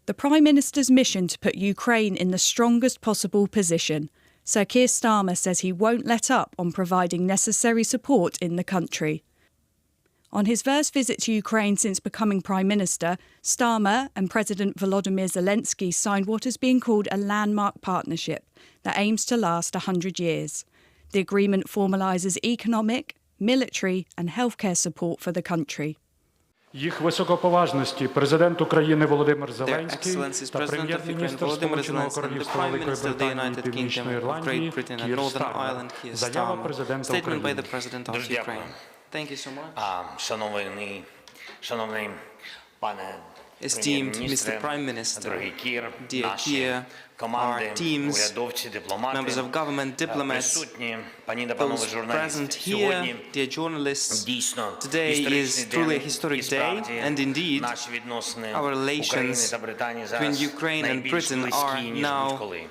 The Prime Minister's mission to put Ukraine in the strongest possible position. Sir Keir Starmer says he won't let up on providing necessary support in the country. On his first visit to Ukraine since becoming Prime Minister, Starmer and President Volodymyr Zelensky signed what is being called a landmark partnership that aims to last 100 years. The agreement formalises economic, military and healthcare support for the country. Їх високоповажності президент України Володимир Зеленський та President прем'єр-міністр Сполученого Королівства Великої Британії і Північної Ірландії Кір Стармер. Заява президента України. Дуже дякую. Шановний пане Esteemed Mr. Prime Minister, дорогий Кір, dear наші Keir, команди, our teams, урядовці, дипломати, members of government, diplomats, присутні, пані та панове those журналісти. present Сьогодні here, dear journalists, дійсно today is truly a історичний historic день, day, і and справді indeed, наші відносини our relations України та Британії зараз between Ukraine and найбільш Britain близькі, are ніж now будь-коли.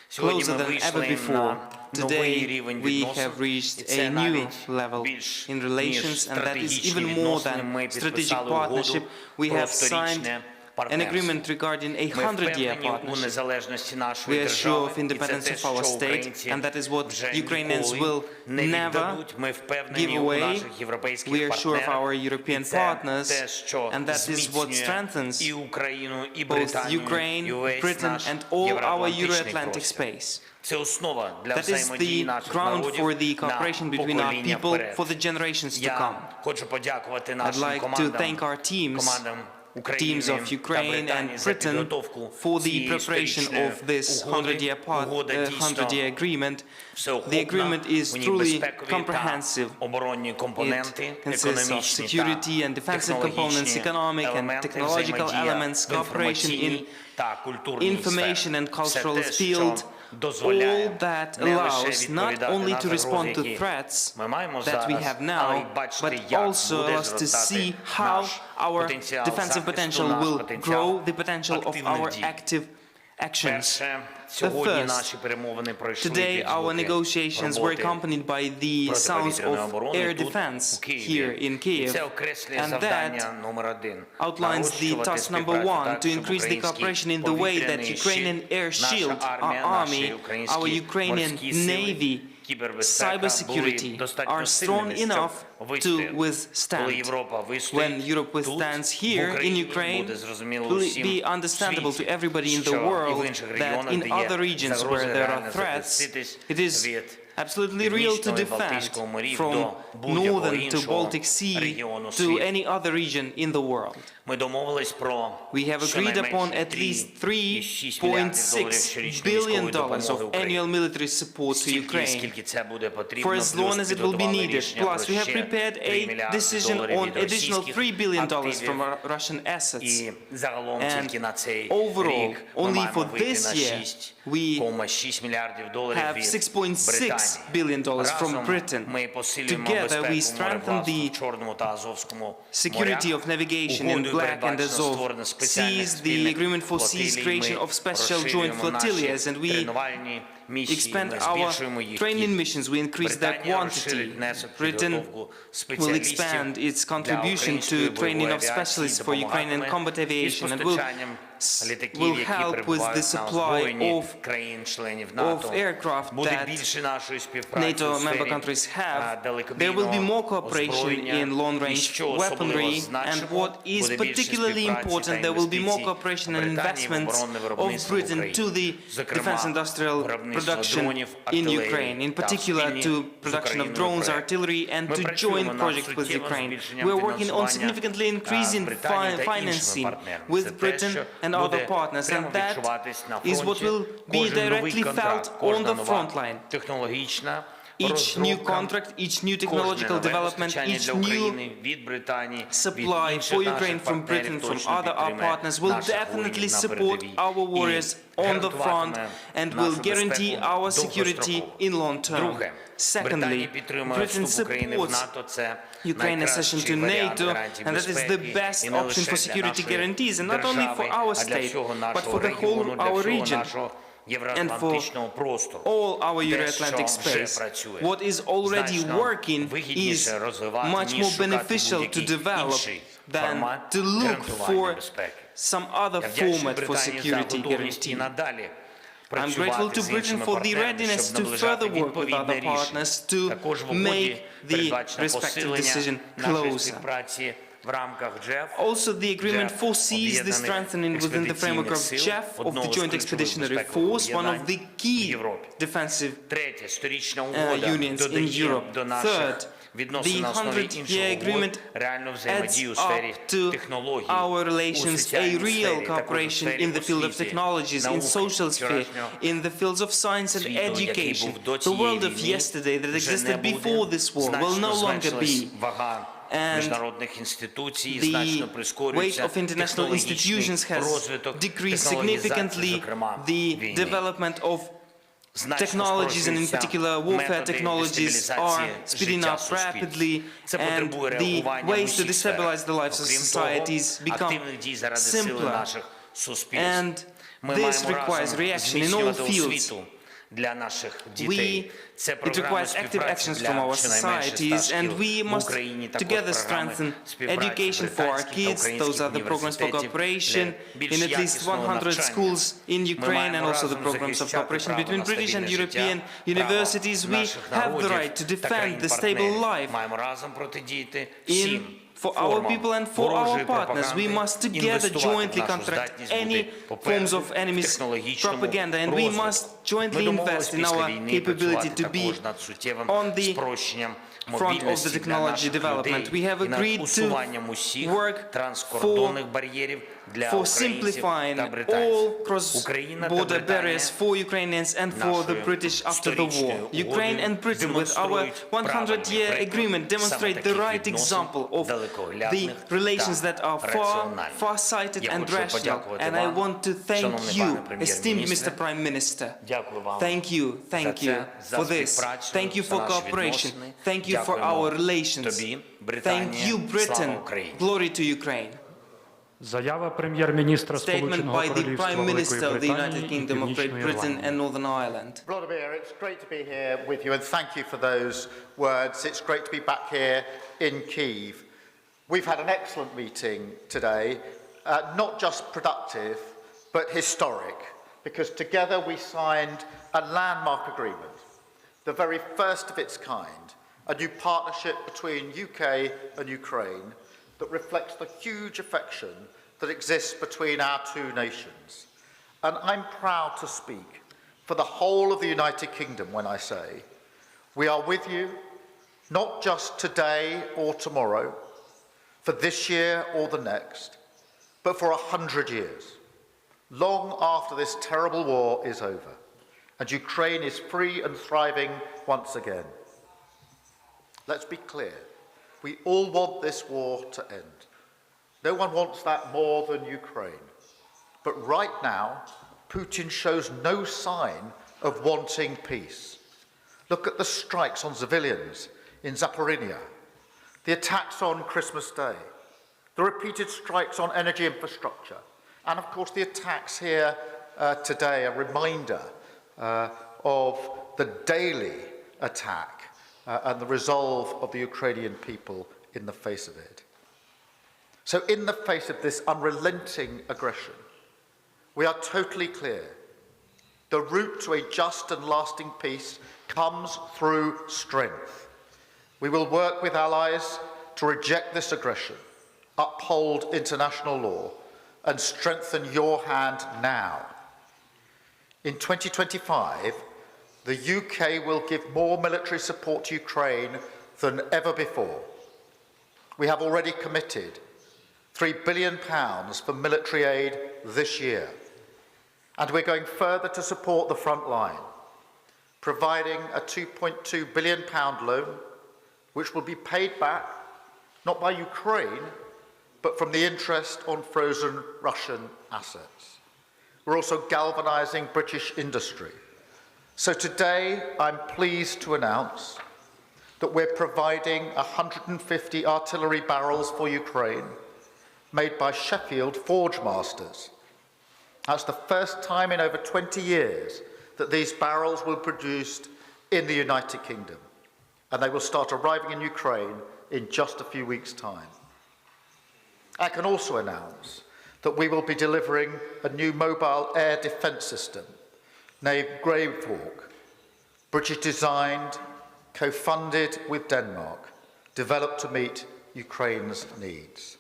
Сьогодні closer ми than ever вийшли before. на новий Today рівень we відносин, have reached і це a new навіть level більш in ніж relations, and that is стратегічні even more відносини. than Ми strategic підписали угоду partnership. We про have signed вторічне an партнерство. agreement regarding a Ми 100-year впевнені у partnership. незалежності We нашої are sure держави, of і це independence те, of що our state, українці and that is what вже Ukrainians ніколи will не never віддадуть. Ми give впевнені у away. наших We європейських are sure of our партнерах, і European це partners, те, що and that is what зміцнює strengthens і Україну, і both Британію, Ukraine, і увесь Britain, наш and all our євроатлантичний Euro-Atlantic простір. space. Це основа для That is взаємодії the наших ground народів for the на cooperation between our покоління people вперед. for the generations to Я come. хочу подякувати I'd нашим like to командам, thank our teams, командам України teams of та Ukraine Британії and за Britain підготовку for the цієї preparation історичної of this угоди. Угода дійсно 100-year agreement. The всеохопна, agreement is у ній truly безпекові comprehensive. та оборонні компоненти, It consists of економічні security and та defensive components, технологічні economic and елементи, technological взаємодія elements, в cooperation in інформаційній та культурній information сфері. and cultural Все те, що field, дозволяє all that не лише allows not відповідати only на to загрози, respond to які throats ми маємо that зараз, we have але й now, бачити, but як also буде allows to зростати see how наш our потенціал defensive захисту, potential наш will потенціал grow, the potential of активних our дій. active actions. Перше, The сьогодні first, наші перемовини пройшли today our відзвуки negotiations were роботи accompanied by the sounds протиповітряної of оборони air тут, defense у Києві. here in І Kyiv, це окреслює and завдання that номер один. outlines the Нарощувати task number співпрацю one так, to щоб increase the український cooperation in the way that повітряний Ukrainian щит, air наша shield, армія, our наші army, українські our Ukrainian морські сили, navy, кібербезпека були cybersecurity достатньо are strong сильними, щоб enough to вистояти. Коли withstand. Європа вистоїть When Europe тут, withstands в here in Україні, Ukraine, буде зрозуміло will усім be understandable to світі, everybody in що the і в world інших that регіонах, in де є other regions загрози, where there реально are threats, захиститись it is від absolutely real to Північного і defend Балтійського морів from до будь-якого northern to іншого Baltic Sea регіону to світу. any other region in the world. Ми домовились про We have agreed upon at least $3.6 billion of annual military support to Ukraine скільки це буде потрібно, for as long as it will be needed. рішення Plus, про we have ще prepared $3 a мільярди decision on від additional російських $3 billion активів. from Russian assets. І загалом And тільки на цей overall, рік ми only маємо for вийти this на year, we 6,6 мільярдів доларів have від $6.6 Британії. billion from Разом Britain. ми посилюємо Together, безпеку we strengthen мореплавства the в Чорному та Азовському security морях. of navigation in Угодою Black and передбачено Azov створення спеціальних sees the спільних agreement foresees флотилій. creation Ми of special joint розширюємо наші flotillas, and we тренувальні місії, expand ми our збільшуємо їх training кількість. missions, we increase their Британія quantity. розширить внесок в Britain підготовку will спеціалістів expand its для contribution української to training бойової of авіації, specialists for Ukrainian допомагатиме combat із aviation and постачанням літаків, will які help with the перебувають на supply озброєнні of країн-членів НАТО. aircraft Буде that більше нашої співпраці NATO у сфері member countries have. далекобійного There will be more cooperation озброєння. in І long-range що особливо weaponry, and значимо, what is буде більше particularly співпраці important, та there will be more інвестицій cooperation and Британії в investments оборонне of виробництво в Britain Україні. to the Зокрема, defense industrial виробництво production дронів, in артилерії Ukraine, in та particular спільні to з production of Україною drones, проекти. artillery, and Ми to працюємо joint над projects with суттєвим Ukraine. збільшенням We are working on фінансування significantly increasing з Британією та іншими financing партнерами. Це with те, Britain що and буде other partners, прямо and that відчуватись на is what фронті. will be Кожен новий directly контракт, felt on кожна the нова front line. технологічна Each new розробка, contract, each new кожне technological нове development, постачання each для new України від Британії, supply від інших for наших Ukraine from партнерів Britain, from точно other our підтримає partners will наших definitely воїнів на support передовій our і warriors on the front гарантуватиме and нашу will guarantee безпеку our security довгостроково. in long term. Друге, Британія Secondly, підтримує Britain вступ України в supports НАТО. Це Ukraine accession to найкращий варіант NATO, гарантій and that is the безпеки best і не option for лише для security нашої guarantees, and not only for держави, our а для state, всього but нашого for the whole регіону, для our всього region нашого and євроатлантичного простору. all our Те, Euro-Atlantic що вже space. працює. What is already Значно working вигідніше is розвивати, much ніж more шукати beneficial to будь-який develop інший than формат to look гарантування for безпеки. some other Я вдячний format for Британії за security готовність і guarantee. надалі I'm grateful працювати to з Britain іншими for the партнерами, readiness щоб to наближати further work with відповідне other рішення. partners to Також в make угоді the передбачено respective decision посилення нашої closer. співпраці в рамках ЖЕФ. Also, the agreement foresees the strengthening within the framework of JEF of the Joint Expeditionary Force, one of the key defensive Третє, сторічна угода unions in додає Europe. до Third, наших відносин the на основі 100-year інших agreement угод реальну adds взаємодію у сфері up to технологій, our у relations a соціальній real сфері, також у cooperation сфері in the field of освіти, technologies, in науки. social sphere, Вчорашнього in the fields of science and світу, який education. був до The world of цієї yesterday that війни, вже не existed before буде. this war will Значно no longer зменшилась be. вага And міжнародних інституцій, the значно weight прискорюється of international institutions технологічний has розвиток, decreased технологізація, significantly. зокрема, The війни. development of Значно technologies and in спрощуються particular warfare методи technologies are дестабілізації speeding життя up суспільств. rapidly, Це and потребує the реагування в ways to усіх сферах. destabilize the lives of Окрім societies того, become активних дій заради сили simpler. наших суспільств. And Ми this маємо requires разом reaction in all зміцнювати fields. освіту для наших дітей. Це It програми requires active співпраці actions для from our щонайменше 100 societies, and шкіл we в must Україні, також together програми strengthen співпраці education for our британських та kids. Those українських are the programs for університетів cooperation для більш in at least якісного 100 навчання. schools in Ми Ukraine, and маємо also the разом programs of захищати cooperation право between на British and стабільне European життя, universities. право We наших have the народів right to та defend the stable країн-партнерів. life. Маємо разом протидіяти In всім for our формам people and for our ворожої partners, we пропаганди, must together інвестувати в jointly нашу counteract здатність any бути попереду forms of в enemy's технологічному propaganda, and we розвитку. must jointly Ми invest домовились in після our війни capability працювати to be також над суттєвим on the спрощенням front of the мобільності для technology наших development. людей We have і над agreed to усуванням усіх work транскордонних бар'єрів для for українців simplifying та all британців. Україна та cross-border Британія barriers for Ukrainians and for the нашою British after the war. сторічною Ukraine and Britain, with our демонструють 100-year правильний agreement, приклад demonstrate саме the таких right відносин, example of the далекоглядних relations та that are раціональних. far-sighted Я and хочу rational. подякувати And I вам, want to thank шановний you, пане esteemed прем'єр-міністре. Mr. Prime Minister. Дякую вам Thank you за for за this. співпрацю, Thank you за for наші cooperation. відносини. Thank you for Дякуємо our relations. тобі, Thank Британія. you, Britain. Слава Україні. Glory to Ukraine. Заява прем'єр-міністра Statement Сполученого by the Королівства Prime Великої Minister of the United Британії і Kingdom of Great Північної Britain Ірландії. and Northern Ireland. Vladimir, it's great to be here with you, and thank you for those words. It's great to be back here in Kyiv. We've had an excellent meeting today, not just productive, but historic, because together we signed a landmark agreement, the very first of its kind, a new partnership between UK and Ukraine that reflects the huge affection that exists between our two nations. And I'm proud to speak for the whole of the United Kingdom when I say, we are with you, not just today or tomorrow, for this year or the next, but for 100 years, long after this terrible war is over, and Ukraine is free and thriving once again. Let's be clear, we all want this war to end. No one wants that more than Ukraine. But right now, Putin shows no sign of wanting peace. Look at the strikes on civilians in Zaporizhzhia, the attacks on Christmas Day, the repeated strikes on energy infrastructure, and of course the attacks here today, a reminder of the daily attack and the resolve of the Ukrainian people in the face of it. So in the face of this unrelenting aggression, we are totally clear. The route to a just and lasting peace comes through strength. We will work with allies to reject this aggression, uphold international law, and strengthen your hand now. In 2025, the UK will give more military support to Ukraine than ever before. We have already committed £3 billion for military aid this year. And we're going further to support the front line, providing a £2.2 billion loan, which will be paid back, not by Ukraine, but from the interest on frozen Russian assets. We're also galvanising British industry. So today, I'm pleased to announce that we're providing 150 artillery barrels for Ukraine, made by Sheffield Forge Masters. That's the first time in over 20 years that these barrels will be produced in the United Kingdom, and they will start arriving in Ukraine in just a few weeks' time. I can also announce that we will be delivering a new mobile air defence system named Gravehawk, British designed, co-funded with Denmark, developed to meet Ukraine's needs.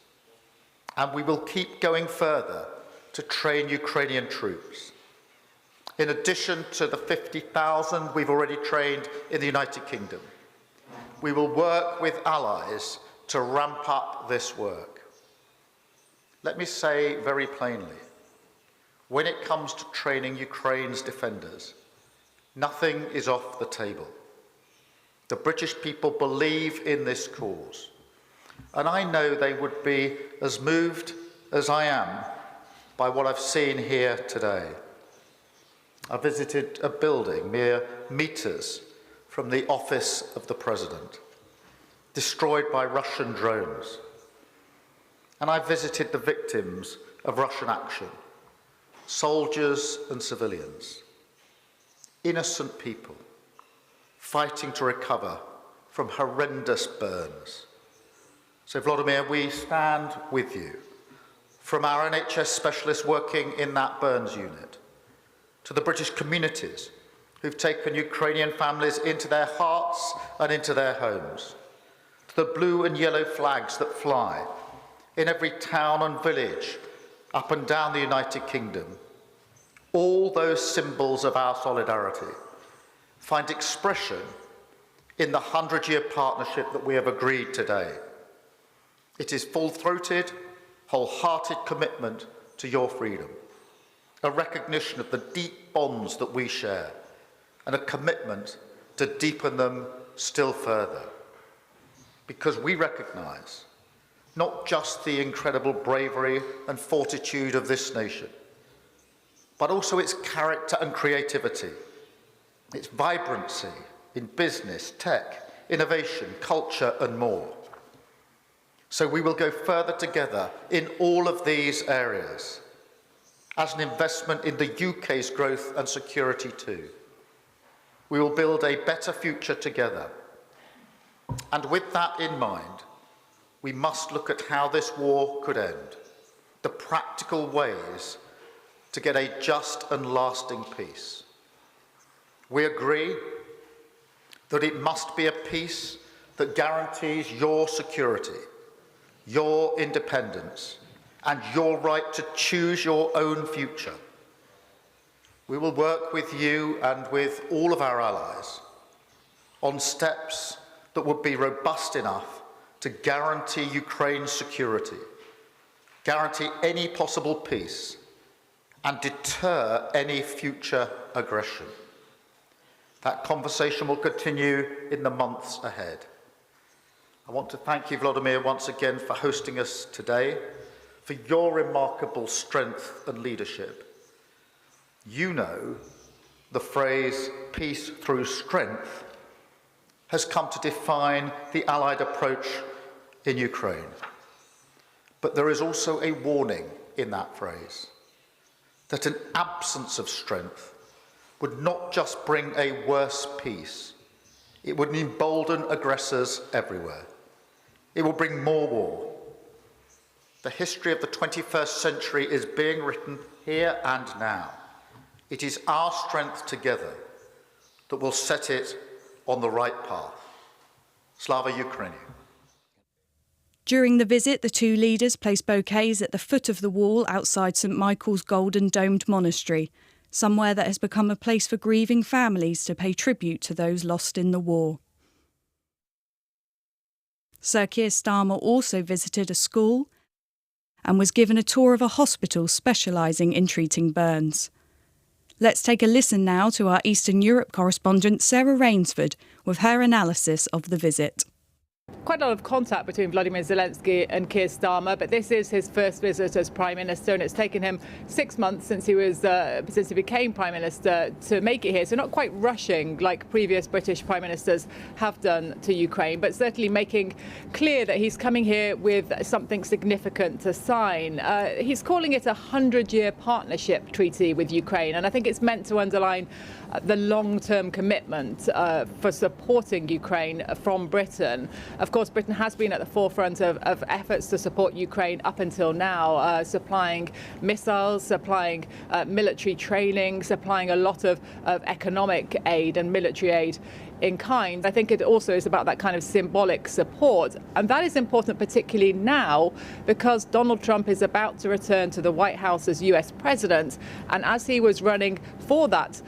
And we will keep going further to train Ukrainian troops. In addition to the 50,000 we've already trained in the United Kingdom, we will work with allies to ramp up this work. Let me say very plainly, when it comes to training Ukraine's defenders, nothing is off the table. The British people believe in this cause, and I know they would be as moved as I am by what I've seen here today. I visited a building mere meters from the office of the President, destroyed by Russian drones. And I visited the victims of Russian action, soldiers and civilians, innocent people fighting to recover from horrendous burns. So, Vladimir, we stand with you, from our NHS specialists working in that burns unit, to the British communities who've taken Ukrainian families into their hearts and into their homes, to the blue and yellow flags that fly in every town and village up and down the United Kingdom. All those symbols of our solidarity find expression in the 100-year partnership that we have agreed today. It is full-throated, wholehearted commitment to your freedom, a recognition of the deep bonds that we share, and a commitment to deepen them still further. Because we recognise not just the incredible bravery and fortitude of this nation, but also its character and creativity, its vibrancy in business, tech, innovation, culture, and more. So we will go further together in all of these areas as an investment in the UK's growth and security too. We will build a better future together. And with that in mind, we must look at how this war could end, the practical ways to get a just and lasting peace. We agree that it must be a peace that guarantees your security, your independence, and your right to choose your own future. We will work with you and with all of our allies on steps that would be robust enough to guarantee Ukraine's security, guarantee any possible peace, and deter any future aggression. That conversation will continue in the months ahead. I want to thank you, Vladimir, once again for hosting us today, for your remarkable strength and leadership. You know the phrase peace through strength has come to define the Allied approach in Ukraine. But there is also a warning in that phrase, that an absence of strength would not just bring a worse peace, it would embolden aggressors everywhere. It will bring more war. The history of the 21st century is being written here and now. It is our strength together that will set it on the right path. Slava Ukraini. During the visit, the two leaders placed bouquets at the foot of the wall outside St Michael's Golden Domed Monastery, somewhere that has become a place for grieving families to pay tribute to those lost in the war. Sir Keir Starmer also visited a school and was given a tour of a hospital specialising in treating burns. Let's take a listen now to our Eastern Europe correspondent Sarah Rainsford with her analysis of the visit. Quite a lot of contact between Volodymyr Zelensky and Keir Starmer, but this is his first visit as Prime Minister, and it's taken him 6 months since he became Prime Minister to make it here. So not quite rushing like previous British Prime Ministers have done to Ukraine, but certainly making clear that he's coming here with something significant to sign. He's calling it a 100-year partnership treaty with Ukraine, and I think it's meant to underline the long-term commitment for supporting Ukraine from Britain. Of Of course, Britain has been at the forefront of efforts to support Ukraine up until now, supplying missiles, supplying military training, supplying a lot of economic aid and military aid in kind. I think it also is about that kind of symbolic support. And that is important particularly now because Donald Trump is about to return to the White House as US president. And as he was running for that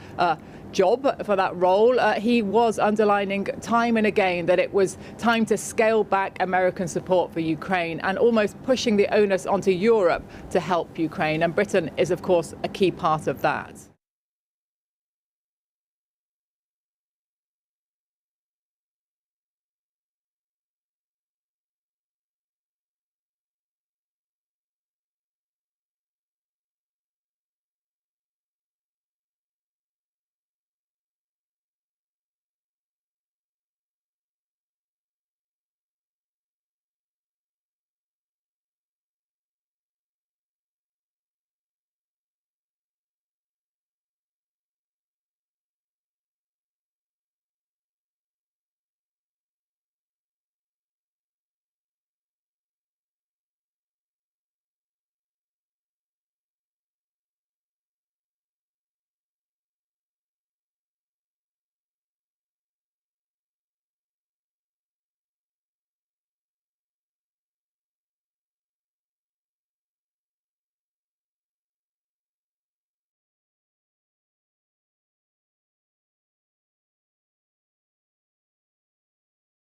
job, for that role, he was underlining time and again that it was time to scale back American support for Ukraine and almost pushing the onus onto Europe to help Ukraine. And Britain is, of course, a key part of that.